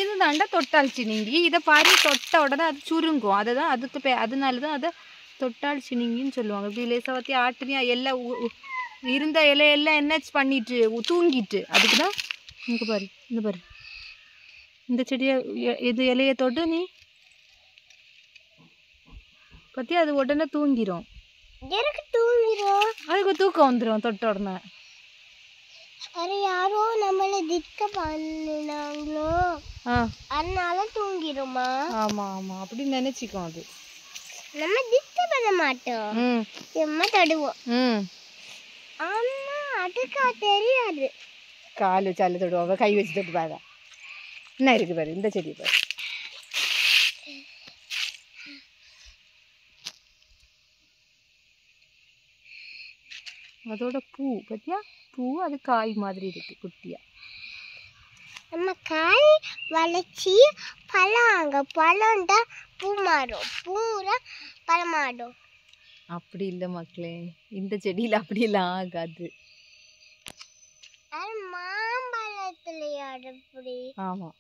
இதுதாண்டா தொட்டால் சினிங்கி. இதை பாரு, தொட்ட உடனே அது சுருங்கும். அதுதான் அதுக்கு அதனால தான் அதை தொட்டால் சினிங்கின்னு சொல்லுவாங்க. இப்படி லேசாக பற்றி ஆட்டுனியா எல்லாம் இருந்த இலையெல்லாம் என்ன பண்ணிட்டு தூங்கிட்டு, அதுக்கு தான். இங்கே பாரு, இந்த பாரு, இந்த செடியை இது இலையை தொட்டு நீ பற்றி அது உடனே தூங்கிடும். அதுக்கு தூக்கம் வந்துடும் தொட்ட உடனே. யாரோ நம்மள திக்க பண்ணினாங்களோ அதனால தூங்கிடுமா? ஆமா ஆமா, அப்படி நினைச்சிக்கோ. அது நம்ம திக்க பண்ண மாட்டோம், சும்மா தொடுவோம். ஆமா, அதுக்கு தெரியாது. கால் வச்சு அல்ல தொடுவோம், கை வச்சு தொட்டு பாரு. என்ன இருக்கு பாரு, இந்த செடி பாரு. அதோட பூ பத்தியா, பூ அது காய் மாதிரி இருக்கு குட்டியா. நம்ம காய் வளைச்சி பழங்க, பழம்டா பூ மாறும், பூரா பழமாடும். அப்படி இல்லை மக்களே, இந்த செடியில் அப்படியெல்லாம் ஆகாது. மாம்பழத்துலயா அப்படி? ஆமாம்.